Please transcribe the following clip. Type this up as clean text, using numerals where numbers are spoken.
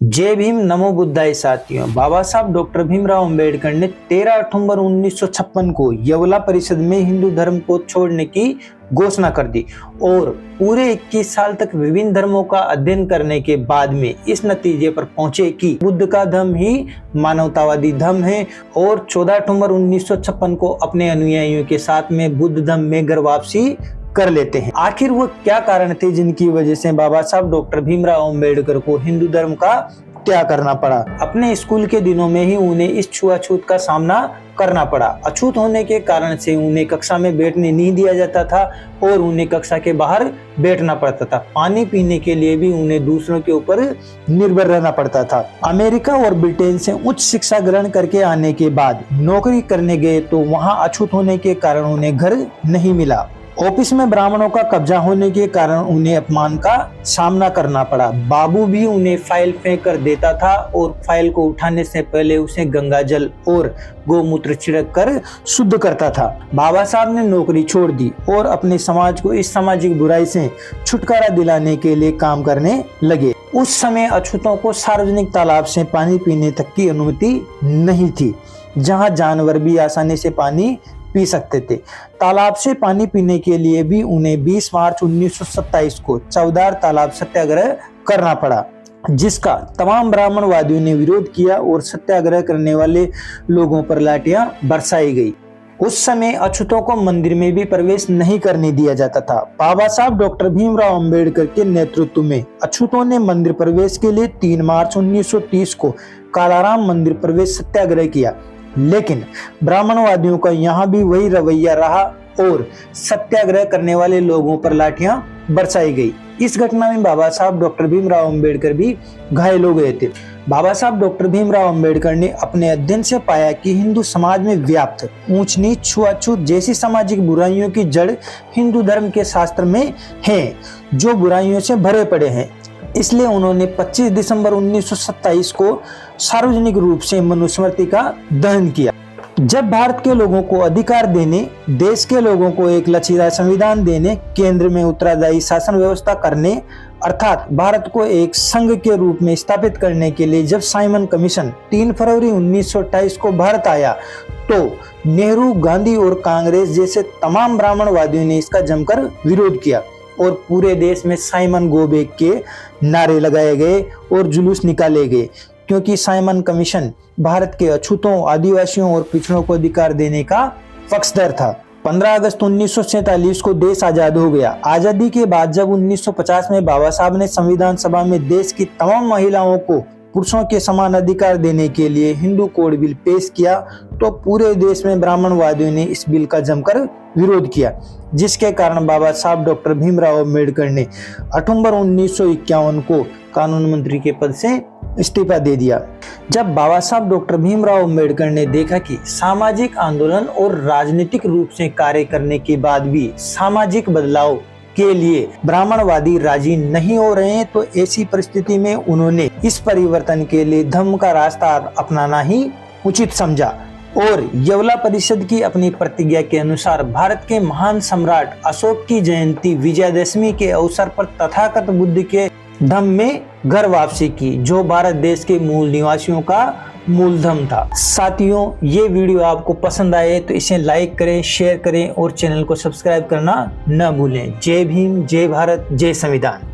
जय भीम नमो बुद्धाय साथियों। बाबा साहब डॉक्टर भीमराव अंबेडकर ने 13 अक्टूबर 1956 को यवला परिषद में हिंदू धर्म को छोड़ने की घोषणा कर दी और पूरे 21 साल तक विभिन्न धर्मों का अध्ययन करने के बाद में इस नतीजे पर पहुंचे कि बुद्ध का धर्म ही मानवतावादी धर्म है और 14 अक्टूबर 1956 को अपने अनुयायियों के साथ में बुद्ध धर्म में घर वापसी कर लेते हैं। आखिर वो क्या कारण थे जिनकी वजह से बाबा साहब डॉक्टर भीमराव अंबेडकर को हिंदू धर्म का त्याग करना पड़ा? अपने स्कूल के दिनों में ही उन्हें इस छुआछूत का सामना करना पड़ा। अछूत होने के कारण से उन्हें कक्षा में बैठने नहीं दिया जाता था और उन्हें कक्षा के बाहर बैठना पड़ता था। पानी पीने के लिए भी उन्हें दूसरों के ऊपर निर्भर रहना पड़ता था। अमेरिका और ब्रिटेन से उच्च शिक्षा ग्रहण करके आने के बाद नौकरी करने गए तो वहां अछूत होने के कारण उन्हें घर नहीं मिला। ऑफिस में ब्राह्मणों का कब्जा होने के कारण उन्हें अपमान का सामना करना पड़ा। बाबू भी उन्हें फाइल फेंक कर देता था और फाइल को उठाने से पहले उसे गंगा जल और गोमूत्र छिड़क कर शुद्ध करता था। बाबा साहब ने नौकरी छोड़ दी और अपने समाज को इस सामाजिक बुराई से छुटकारा दिलाने के लिए काम करने लगे। उस समय अछूतों को सार्वजनिक तालाब से पानी पीने तक की अनुमति नहीं थी, जहाँ जानवर भी आसानी से पानी पी सकते थे। तालाब से पानी पीने के लिए भी उन्हें 20 मार्च 1927 को चौदार तालाब सत्याग्रह करना पड़ा, जिसका तमाम ब्राह्मणवादियों ने विरोध किया और सत्याग्रह करने वाले लोगों पर लाठियां बरसाई गई। उस समय अछूतों को मंदिर में भी प्रवेश नहीं करने दिया जाता था। बाबा साहब डॉक्टर भीमराव अंबेडकर के नेतृत्व में अछूतों ने मंदिर प्रवेश के लिए 3 मार्च 1930 को कालाराम मंदिर प्रवेश सत्याग्रह किया, लेकिन ब्राह्मणवादियों का यहाँ भी वही रवैया रहा और सत्याग्रह करने वाले लोगों पर लाठियां बरसाई गई। इस घटना में बाबा साहब डॉक्टर भीमराव अंबेडकर भी घायल हो गए थे। बाबा साहब डॉक्टर भीमराव अंबेडकर ने अपने अध्ययन से पाया कि हिंदू समाज में व्याप्त ऊंच नीच, छुआछूत जैसी सामाजिक बुराइयों की जड़ हिंदू धर्म के शास्त्र में है, जो बुराइयों से भरे पड़े हैं। इसलिए उन्होंने 25 दिसंबर 1927 को सार्वजनिक रूप से मनुस्मृति का दहन किया। जब भारत के लोगों को अधिकार देने, देश के लोगों को एक लचीला संविधान देने, केंद्र में उत्तरदायी शासन व्यवस्था करने, अर्थात भारत को एक संघ के रूप में स्थापित करने के लिए जब साइमन कमीशन 3 फरवरी 1928 को भारत आया, तो नेहरू, गांधी और कांग्रेस जैसे तमाम ब्राह्मणवादियों ने इसका जमकर विरोध किया और पूरे देश में साइमन गो बैक के नारे लगाए गए और जुलूस निकाले गए, क्योंकि साइमन कमीशन भारत के अछूतों, आदिवासियों और पिछड़ों को अधिकार देने का पक्षधर था। 15 अगस्त 1947 को देश आजाद हो गया। आजादी के बाद जब 1950 में बाबा साहब ने संविधान सभा में देश की तमाम महिलाओं को पुरुषों के समान अधिकार देने के लिए हिंदू कोड बिल पेश किया, तो पूरे देश में ब्राह्मणवादियों ने इस बिल का जमकर विरोध किया, जिसके कारण बाबा साहब डॉक्टर भीमराव अंबेडकर ने अक्टूबर 1951 को कानून मंत्री के पद से इस्तीफा दे दिया। जब बाबा साहब डॉक्टर भीमराव अंबेडकर ने देखा कि सामाजिक आंदोलन और राजनीतिक रूप से कार्य करने के बाद भी सामाजिक बदलाव के लिए ब्राह्मणवादी राजी नहीं हो रहे हैं, तो ऐसी परिस्थिति में उन्होंने इस परिवर्तन के लिए धर्म का रास्ता अपनाना ही उचित समझा और यवला परिषद की अपनी प्रतिज्ञा के अनुसार भारत के महान सम्राट अशोक की जयंती विजयादशमी के अवसर पर तथागत बुद्ध के धर्म में घर वापसी की, जो भारत देश के मूल निवासियों का मूल धर्म था। साथियों, ये वीडियो आपको पसंद आए तो इसे लाइक करें, शेयर करें और चैनल को सब्सक्राइब करना न भूलें। जय भीम, जय भारत, जय संविधान।